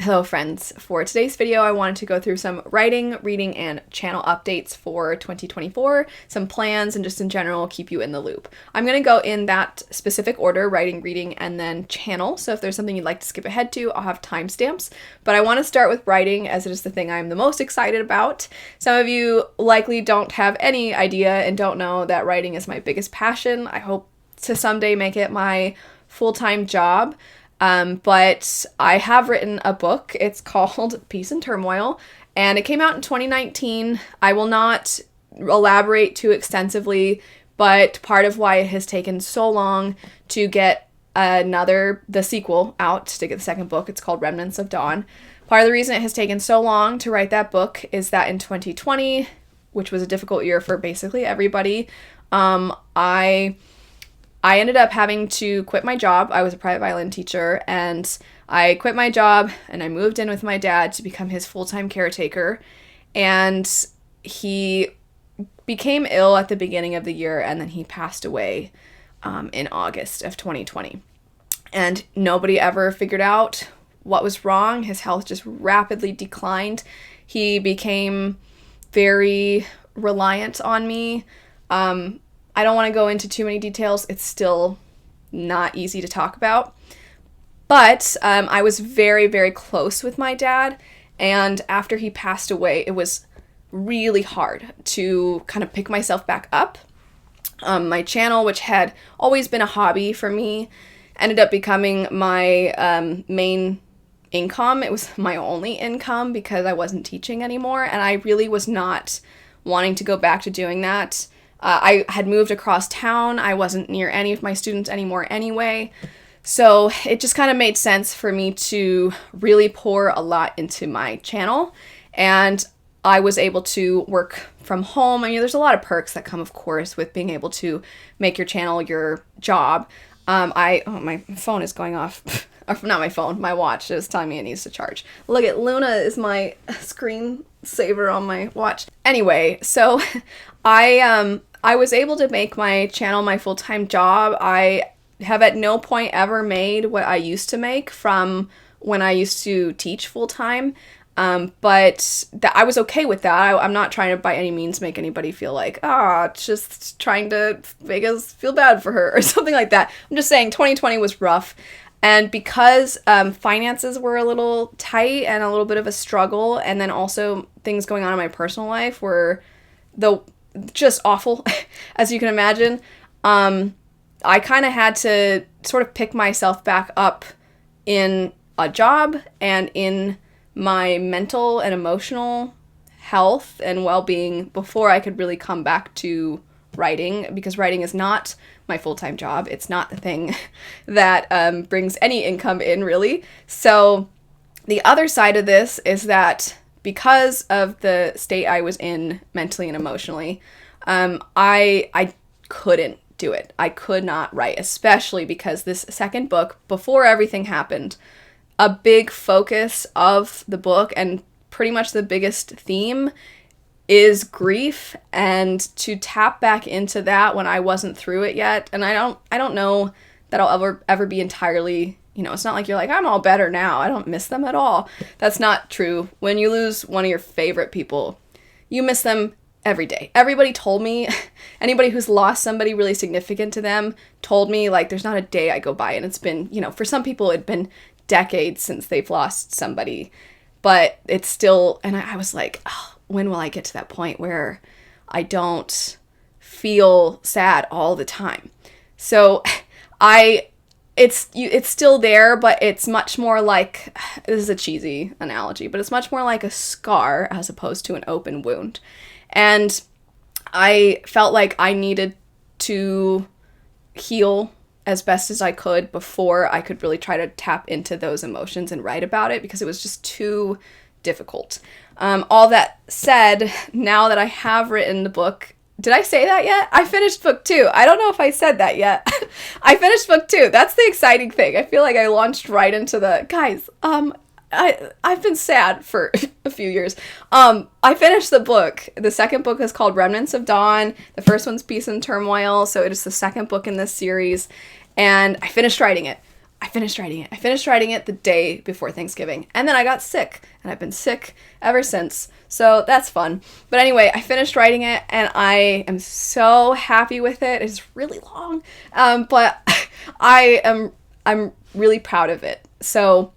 Hello friends, for today's video I wanted to go through some writing, reading, and channel updates for 2024, some plans, and just in general keep you in the loop. I'm going to go in that specific order, writing, reading, and then channel, so if there's something you'd like to skip ahead to, I'll have timestamps. But I want to start with writing as it is the thing I'm the most excited about. Some of you likely don't have any idea and don't know that writing is my biggest passion. I hope to someday make it my full-time job. But I have written a book. It's called Peace and Turmoil, and it came out in 2019. I will not elaborate too extensively, but part of why it has taken so long to get the sequel out, to get the second book, it's called Remnants of Dawn. Part of the reason it has taken so long to write that book is that in 2020, which was a difficult year for basically everybody, I ended up having to quit my job. I was a private violin teacher, and I quit my job and I moved in with my dad to become his full-time caretaker. And he became ill at the beginning of the year, and then he passed away in August of 2020. And nobody ever figured out what was wrong. His health just rapidly declined. He became very reliant on me. I don't want to go into too many details. It's still not easy to talk about. But I was very, very close with my dad. And after he passed away, it was really hard to kind of pick myself back up. My channel, which had always been a hobby for me, ended up becoming my main income. It was my only income because I wasn't teaching anymore. And I really was not wanting to go back to doing that. I had moved across town. I wasn't near any of my students anymore anyway. So it just kind of made sense for me to really pour a lot into my channel. And I was able to work from home. I mean, there's a lot of perks that come, of course, with being able to make your channel your job. My phone is going off. Not my phone, my watch is telling me it needs to charge. Look at Luna is my screensaver on my watch. Anyway, so I was able to make my channel my full-time job. I have at no point ever made what I used to make from when I used to teach full-time. But I was okay with that. I'm not trying to by any means make anybody feel like, just trying to make us feel bad for her or something like that. I'm just saying 2020 was rough. And because finances were a little tight and a little bit of a struggle, and then also things going on in my personal life were just awful, as you can imagine, I kind of had to sort of pick myself back up in a job and in my mental and emotional health and well-being before I could really come back to writing, because writing is not my full-time job. It's not the thing that brings any income in, really. So the other side of this is that because of the state I was in mentally and emotionally, I couldn't do it. I could not write, especially because this second book, before everything happened, a big focus of the book and pretty much the biggest theme is grief, and to tap back into that when I wasn't through it yet, and I don't know that I'll ever be entirely, it's not like you're like, I'm all better now, I don't miss them at all. That's not true. When you lose one of your favorite people, you miss them every day. Everybody told me, anybody who's lost somebody really significant to them told me, like, there's not a day I go by, and it's been, for some people it'd been decades since they've lost somebody, but it's still, and I was like, when will I get to that point where I don't feel sad all the time? So it's still there, but it's much more like, this is a cheesy analogy, but it's much more like a scar as opposed to an open wound. And I felt like I needed to heal as best as I could before I could really try to tap into those emotions and write about it, because it was just too difficult. All that said, now that I have written the book, did I say that yet? I finished book 2. I don't know if I said that yet. I finished book 2. That's the exciting thing. I feel like I launched right into guys, I've been sad for a few years. I finished the book. The second book is called Remnants of Dawn. The first one's Peace and Turmoil, so it is the second book in this series, and I finished writing it. I finished writing it. I finished writing it the day before Thanksgiving. And then I got sick, and I've been sick ever since. So that's fun. But anyway, I finished writing it, and I am so happy with it. It's really long, but I'm really proud of it. So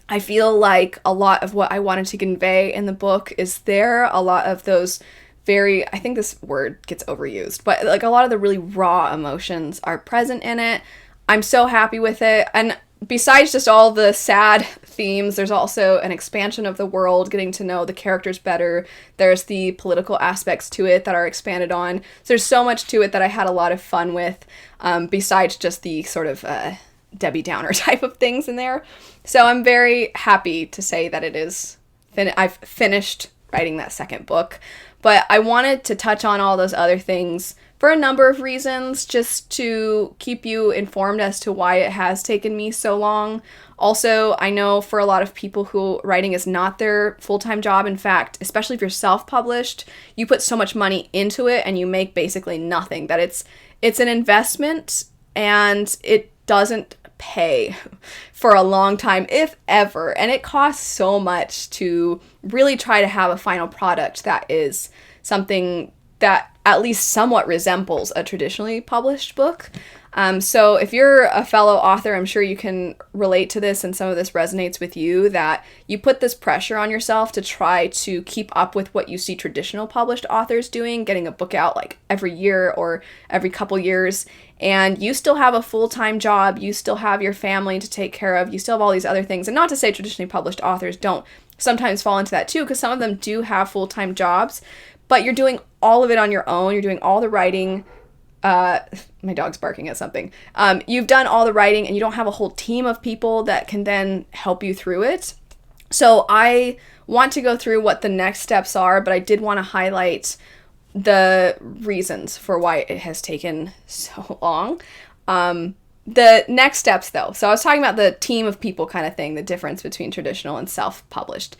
I feel like a lot of what I wanted to convey in the book is there. A lot of those I think this word gets overused, but like a lot of the really raw emotions are present in it. I'm so happy with it. And besides just all the sad themes, there's also an expansion of the world, getting to know the characters better. There's the political aspects to it that are expanded on. So there's so much to it that I had a lot of fun with, besides just the sort of Debbie Downer type of things in there. So I'm very happy to say that it is I've finished writing that second book. But I wanted to touch on all those other things for a number of reasons, just to keep you informed as to why it has taken me so long. Also, I know for a lot of people who writing is not their full-time job. In fact, especially if you're self-published, you put so much money into it and you make basically nothing. That it's an investment and it doesn't pay for a long time, if ever. And it costs so much to really try to have a final product that is something that at least somewhat resembles a traditionally published book. So if you're a fellow author, I'm sure you can relate to this, and some of this resonates with you, that you put this pressure on yourself to try to keep up with what you see traditional published authors doing, getting a book out like every year or every couple years, and you still have a full-time job, you still have your family to take care of, you still have all these other things. And not to say traditionally published authors don't sometimes fall into that too, because some of them do have full-time jobs, but you're doing all of it on your own. You're doing all the writing. My dog's barking at something. You've done all the writing and you don't have a whole team of people that can then help you through it. So I want to go through what the next steps are, but I did want to highlight the reasons for why it has taken so long. The next steps, though. So I was talking about the team of people kind of thing, the difference between traditional and self-published.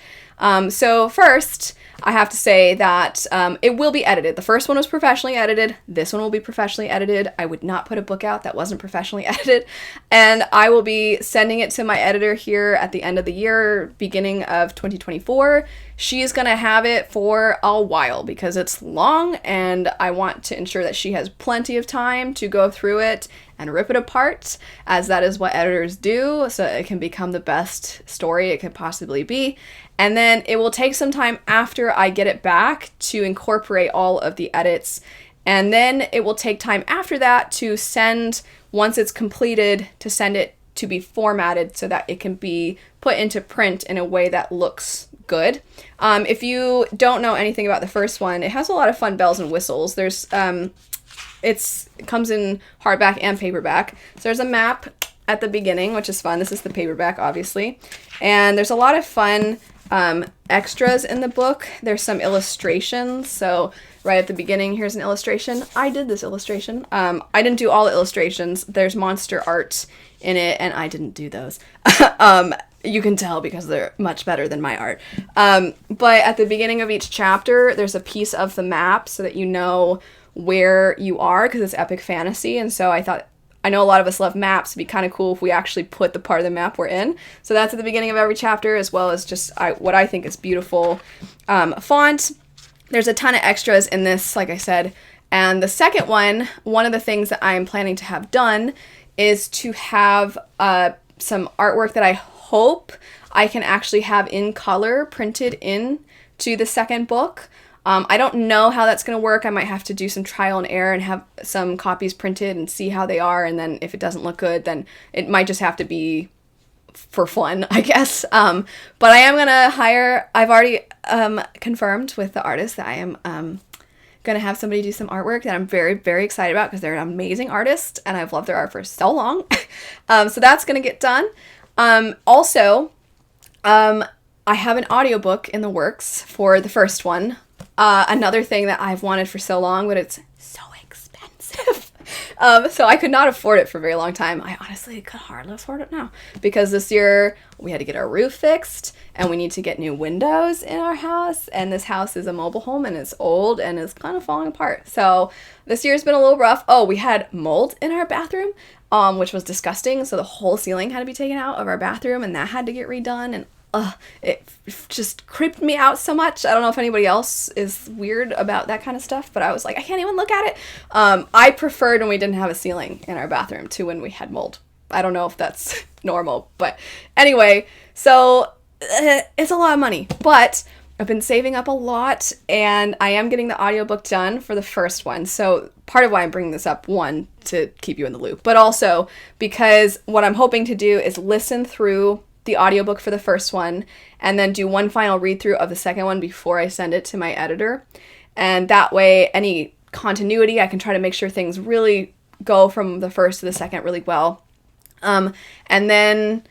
So first, I have to say that it will be edited. The first one was professionally edited. This one will be professionally edited. I would not put a book out that wasn't professionally edited. And I will be sending it to my editor here at the end of the year, beginning of 2024. She is going to have it for a while because it's long, and I want to ensure that she has plenty of time to go through it and rip it apart, as that is what editors do, so it can become the best story it could possibly be. And then it will take some time after I get it back to incorporate all of the edits. And then it will take time after that to send, once it's completed, to send it to be formatted so that it can be put into print in a way that looks good. If you don't know anything about the first one, it has a lot of fun bells and whistles. There's it comes in hardback and paperback. So there's a map at the beginning, which is fun. This is the paperback, obviously. And there's a lot of fun extras in the book. There's some illustrations. So right at the beginning, here's an illustration. I did this illustration. I didn't do all the illustrations. There's monster art in it, and I didn't do those. You can tell because they're much better than my art. But at the beginning of each chapter, there's a piece of the map so that you know where you are, because it's epic fantasy. And so I thought, I know a lot of us love maps. It'd be kind of cool if we actually put the part of the map we're in. So that's at the beginning of every chapter, as well as just what I think is beautiful font. There's a ton of extras in this, like I said. And the second one of the things that I'm planning to have done is to have some artwork that I hope I can actually have in color printed in to the second book. I don't know how that's going to work. I might have to do some trial and error and have some copies printed and see how they are. And then if it doesn't look good, then it might just have to be for fun, I guess. But I am going to hire, I've already confirmed with the artist that I am going to have somebody do some artwork that I'm very, very excited about, because they're an amazing artist and I've loved their art for so long. So that's going to get done. Also, I have an audiobook in the works for the first one. Another thing that I've wanted for so long, but it's so expensive. So I could not afford it for a very long time. I honestly could hardly afford it now because this year we had to get our roof fixed and we need to get new windows in our house. And this house is a mobile home and it's old and it's kind of falling apart. So this year's been a little rough. Oh, we had mold in our bathroom, which was disgusting. So the whole ceiling had to be taken out of our bathroom and that had to get redone. And it just creeped me out so much. I don't know if anybody else is weird about that kind of stuff, but I was like, I can't even look at it. I preferred when we didn't have a ceiling in our bathroom to when we had mold. I don't know if that's normal, but anyway, so it's a lot of money, but I've been saving up a lot and I am getting the audiobook done for the first one. So part of why I'm bringing this up, one, to keep you in the loop, but also because what I'm hoping to do is listen through the audiobook for the first one and then do one final read through of the second one before I send it to my editor. And that way, any continuity, I can try to make sure things really go from the first to the second really well. And then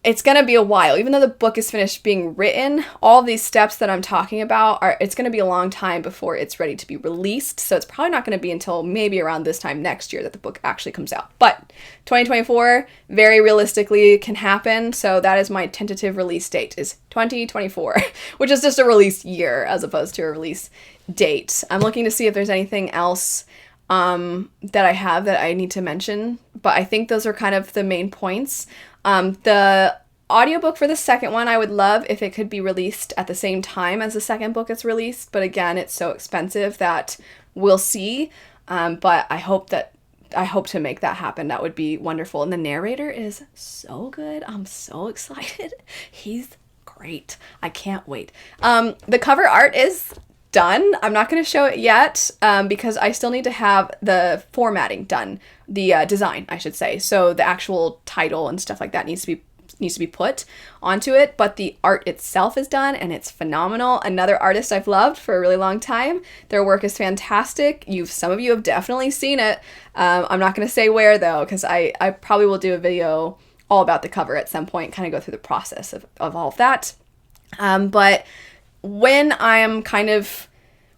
it's going to be a while. Even though the book is finished being written, all these steps that I'm talking about it's going to be a long time before it's ready to be released. So it's probably not going to be until maybe around this time next year that the book actually comes out. But 2024 very realistically can happen. So that is my tentative release date is 2024, which is just a release year as opposed to a release date. I'm looking to see if there's anything else that I have that I need to mention, but I think those are kind of the main points. The audiobook for the second one, I would love if it could be released at the same time as the second book is released, but again, it's so expensive that we'll see. But I hope to make that happen. That would be wonderful. And the narrator is so good. I'm so excited. He's great. I can't wait. The cover art is done. I'm not going to show it yet because I still need to have the formatting done, the design, I should say. So the actual title and stuff like that needs to be put onto it, but the art itself is done and it's phenomenal. Another artist I've loved for a really long time. Their work is fantastic. Some of you have definitely seen it. I'm not going to say where though, because I probably will do a video all about the cover at some point, kind of go through the process of all of that. But when I am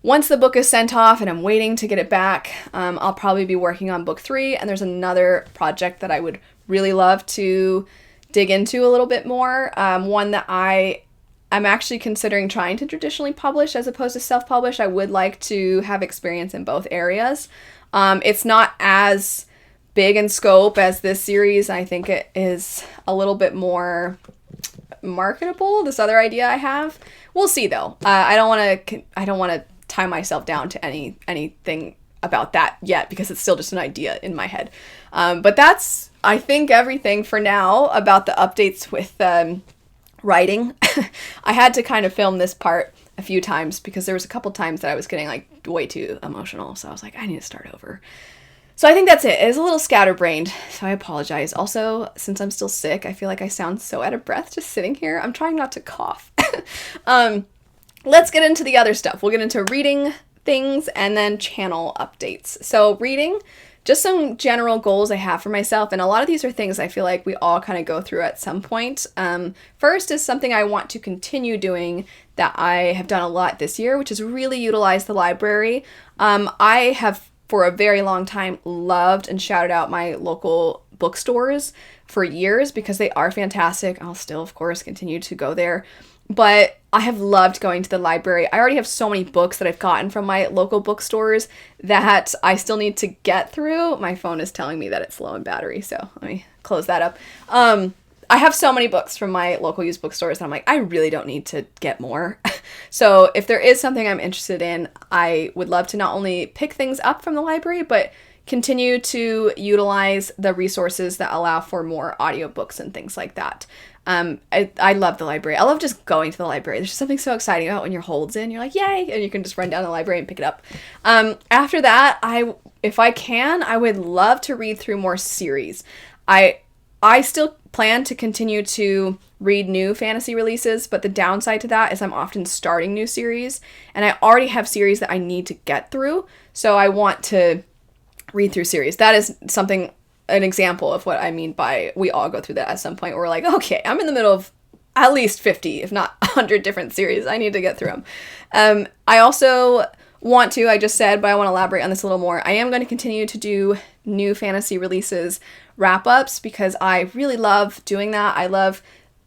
once the book is sent off and I'm waiting to get it back, I'll probably be working on book 3. And there's another project that I would really love to dig into a little bit more. One that I'm actually considering trying to traditionally publish as opposed to self-publish. I would like to have experience in both areas. It's not as big in scope as this series. I think it is a little bit more marketable, this other idea I have. We'll see though. I don't want to tie myself down to anything about that yet because it's still just an idea in my head. But that's, I think, everything for now about the updates with writing. I had to kind of film this part a few times because there was a couple times that I was getting like way too emotional. So I was like, I need to start over. So I think that's it. It's a little scatterbrained, so I apologize. Also, since I'm still sick, I feel like I sound so out of breath just sitting here. I'm trying not to cough. Let's get into the other stuff. We'll get into reading things and then channel updates. So reading, just some general goals I have for myself, and a lot of these are things I feel like we all kind of go through at some point. First is something I want to continue doing that I have done a lot this year, which is really utilize the library. I have for a very long time loved and shouted out my local bookstores for years because they are fantastic. I'll still, of course, continue to go there. But I have loved going to the library. I already have so many books that I've gotten from my local bookstores that I still need to get through. My phone is telling me that it's low in battery, so let me close that up. I have so many books from my local used bookstores that I'm like, I really don't need to get more. So if there is something I'm interested in, I would love to not only pick things up from the library, but continue to utilize the resources that allow for more audiobooks and things like that. I love the library. I love just going to the library. There's just something so exciting about when your hold's in. You're like, yay! And you can just run down the library and pick it up. After that, if I can, I would love to read through more series. I still plan to continue to read new fantasy releases, but the downside to that is I'm often starting new series, and I already have series that I need to get through, so I want to read through series. That is an example of what I mean by we all go through that at some point where we're like, okay, I'm in the middle of at least 50, if not 100 different series. I need to get through them. I also want to, I just said, but I want to elaborate on this a little more. I am going to continue to do new fantasy releases wrap-ups because I really love doing that. I love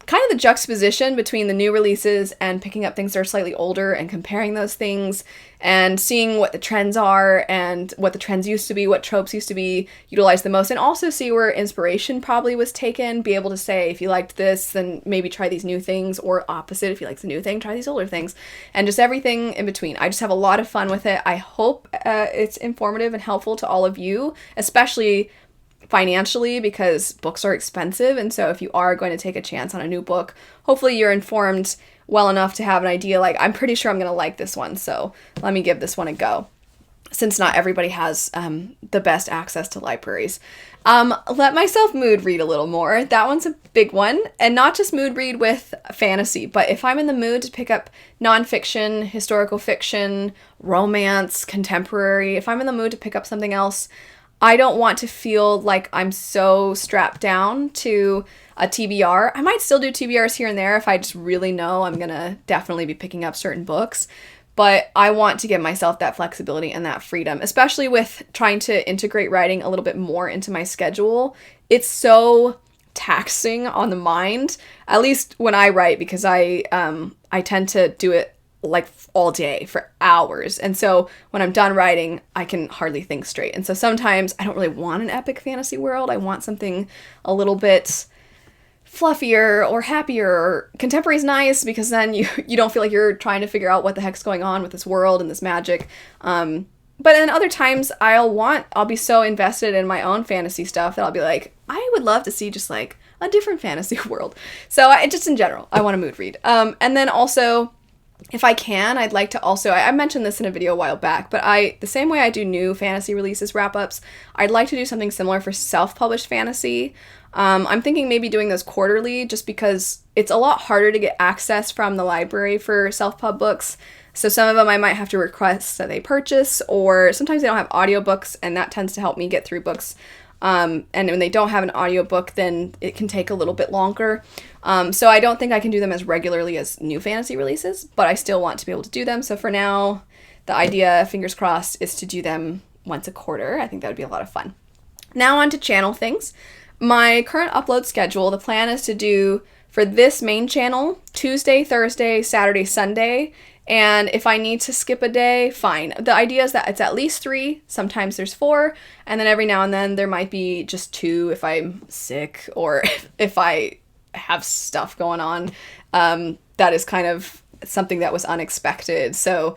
kind of the juxtaposition between the new releases and picking up things that are slightly older and comparing those things and seeing what the trends are and what the trends used to be, what tropes used to be utilized the most, and also see where inspiration probably was taken, be able to say, if you liked this, then maybe try these new things, or opposite, if you like the new thing, try these older things, and just everything in between. I just have a lot of fun with it. I hope it's informative and helpful to all of you, especially financially, because books are expensive, and so if you are going to take a chance on a new book, hopefully you're informed well enough to have an idea, like, I'm pretty sure I'm going to like this one, so let me give this one a go, since not everybody has the best access to libraries. Let myself mood read a little more. That one's a big one, and not just mood read with fantasy, but if I'm in the mood to pick up nonfiction, historical fiction, romance, contemporary, if I'm in the mood to pick up something else, I don't want to feel like I'm so strapped down to a TBR. I might still do TBRs here and there if I just really know I'm going to definitely be picking up certain books. But I want to give myself that flexibility and that freedom, especially with trying to integrate writing a little bit more into my schedule. It's so taxing on the mind, at least when I write, because I tend to do it like all day for hours. And so when I'm done writing, I can hardly think straight. And so sometimes I don't really want an epic fantasy world. I want something a little bit fluffier or happier, or contemporary's nice because then you don't feel like you're trying to figure out what the heck's going on with this world and this magic. But then other times I'll be so invested in my own fantasy stuff that I'll be like, I would love to see just like a different fantasy world. So just in general, I want to mood read. And then also, if I can, I'd like to also, I mentioned this in a video a while back, but the same way I do new fantasy releases wrap-ups, I'd like to do something similar for self-published fantasy. I'm thinking maybe doing those quarterly, just because it's a lot harder to get access from the library for self-pub books. So some of them I might have to request that they purchase, or sometimes they don't have audiobooks, and that tends to help me get through books. And when they don't have an audiobook, then it can take a little bit longer. So I don't think I can do them as regularly as new fantasy releases, but I still want to be able to do them. So for now, the idea, fingers crossed, is to do them once a quarter. I think that would be a lot of fun. Now on to channel things. My current upload schedule, the plan is to do, for this main channel, Tuesday, Thursday, Saturday, Sunday. And if I need to skip a day, fine. The idea is that it's at least 3, sometimes there's 4, and then every now and then there might be just 2 if I'm sick or if I have stuff going on. That is kind of something that was unexpected. So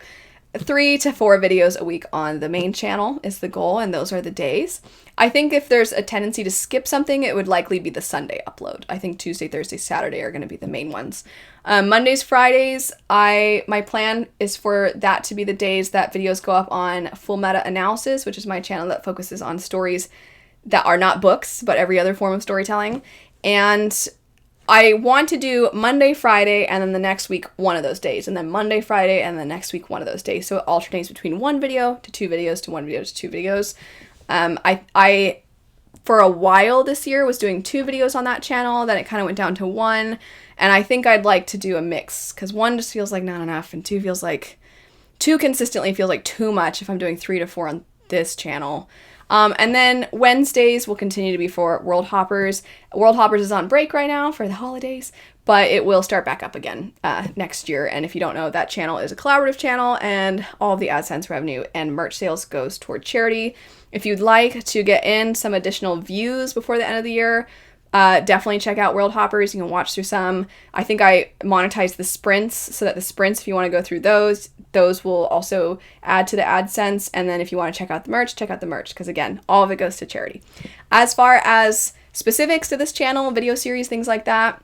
3 to 4 videos a week on the main channel is the goal, and those are the days. I think if there's a tendency to skip something, it would likely be the Sunday upload. I think Tuesday, Thursday, Saturday are going to be the main ones. Mondays, Fridays, my plan is for that to be the days that videos go up on Full Meta Analysis, which is my channel that focuses on stories that are not books, but every other form of storytelling. And I want to do Monday, Friday, and then the next week, one of those days. And then Monday, Friday, and the next week, one of those days. So it alternates between 1 video to 2 videos to 1 video to 2 videos. I for a while this year was doing 2 videos on that channel, then it kind of went down to 1, and I think I'd like to do a mix, because 1 just feels like not enough, and 2 feels like, 2 consistently feels like too much if I'm doing 3 to 4 on this channel. And then Wednesdays will continue to be for World Hoppers. World Hoppers is on break right now for the holidays, but it will start back up again next year. And if you don't know, that channel is a collaborative channel, and all of the AdSense revenue and merch sales goes toward charity. If you'd like to get in some additional views before the end of the year, definitely check out World Hoppers. You can watch through some. I think I monetized the sprints, so that the sprints, if you want to go through those will also add to the AdSense. And then if you want to check out the merch, because again, all of it goes to charity. As far as specifics to this channel, video series, things like that,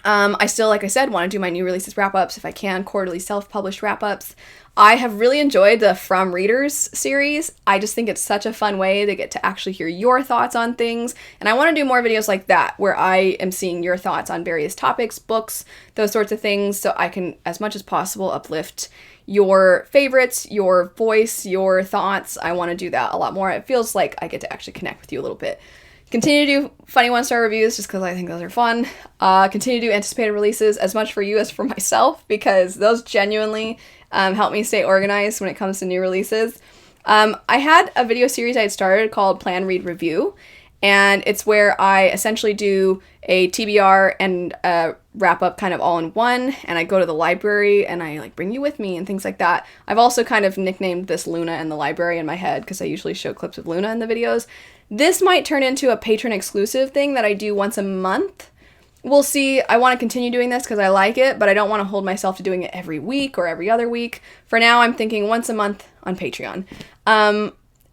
I still, like I said, want to do my new releases wrap-ups if I can, quarterly self-published wrap-ups. I have really enjoyed the From Readers series. I just think it's such a fun way to get to actually hear your thoughts on things. And I want to do more videos like that, where I am seeing your thoughts on various topics, books, those sorts of things, so I can, as much as possible, uplift your favorites, your voice, your thoughts. I want to do that a lot more. It feels like I get to actually connect with you a little bit. Continue to do funny 1-star reviews just because I think those are fun. Continue to do anticipated releases as much for you as for myself, because those genuinely help me stay organized when it comes to new releases. I had a video series I had started called Plan, Read, Review, and it's where I essentially do a TBR and a wrap up kind of all in one, and I go to the library and I like bring you with me and things like that. I've also kind of nicknamed this Luna and the library in my head because I usually show clips of Luna in the videos. This might turn into a patron exclusive thing that I do once a month. We'll see. I want to continue doing this because I like it, but I don't want to hold myself to doing it every week or every other week. For now, I'm thinking once a month on Patreon.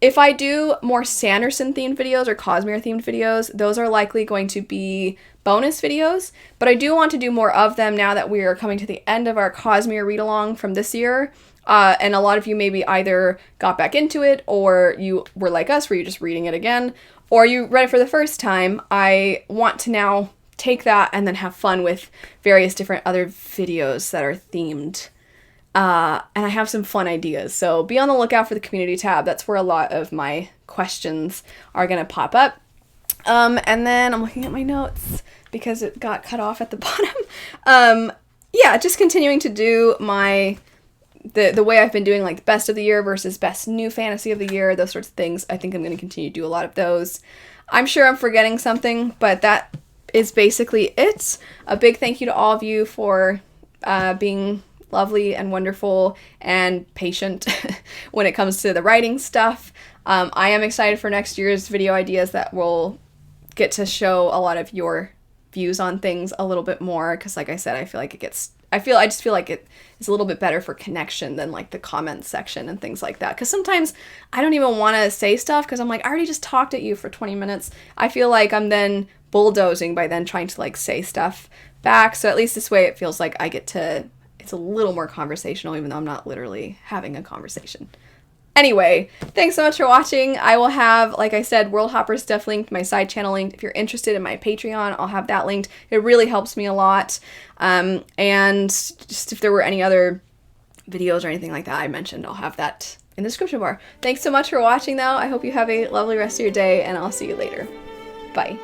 If I do more Sanderson-themed videos or Cosmere-themed videos, those are likely going to be bonus videos, but I do want to do more of them now that we are coming to the end of our Cosmere read-along from this year. And a lot of you maybe either got back into it, or you were like us, where you're just reading it again, or you read it for the first time. I want to now take that and then have fun with various different other videos that are themed. And I have some fun ideas, so be on the lookout for the community tab. That's where a lot of my questions are going to pop up. And then I'm looking at my notes because it got cut off at the bottom. Yeah, just continuing to do the way I've been doing, like best of the year versus best new fantasy of the year, those sorts of things. I think I'm going to continue to do a lot of those. I'm sure I'm forgetting something, but that is basically it. A big thank you to all of you for being lovely and wonderful and patient when it comes to the writing stuff. I am excited for next year's video ideas that will get to show a lot of your views on things a little bit more, because like I said, I just feel like it is a little bit better for connection than like the comments section and things like that, because sometimes I don't even want to say stuff because I'm like, I already just talked at you for 20 minutes. I feel like I'm then bulldozing by then trying to like say stuff back, so at least this way it feels like it's a little more conversational, even though I'm not literally having a conversation. Anyway, thanks so much for watching. I will have, like I said, World Hopper stuff linked, my side channel linked. If you're interested in my Patreon, I'll have that linked. It really helps me a lot. And just if there were any other videos or anything like that I mentioned, I'll have that in the description bar. Thanks so much for watching, though. I hope you have a lovely rest of your day, and I'll see you later. Bye.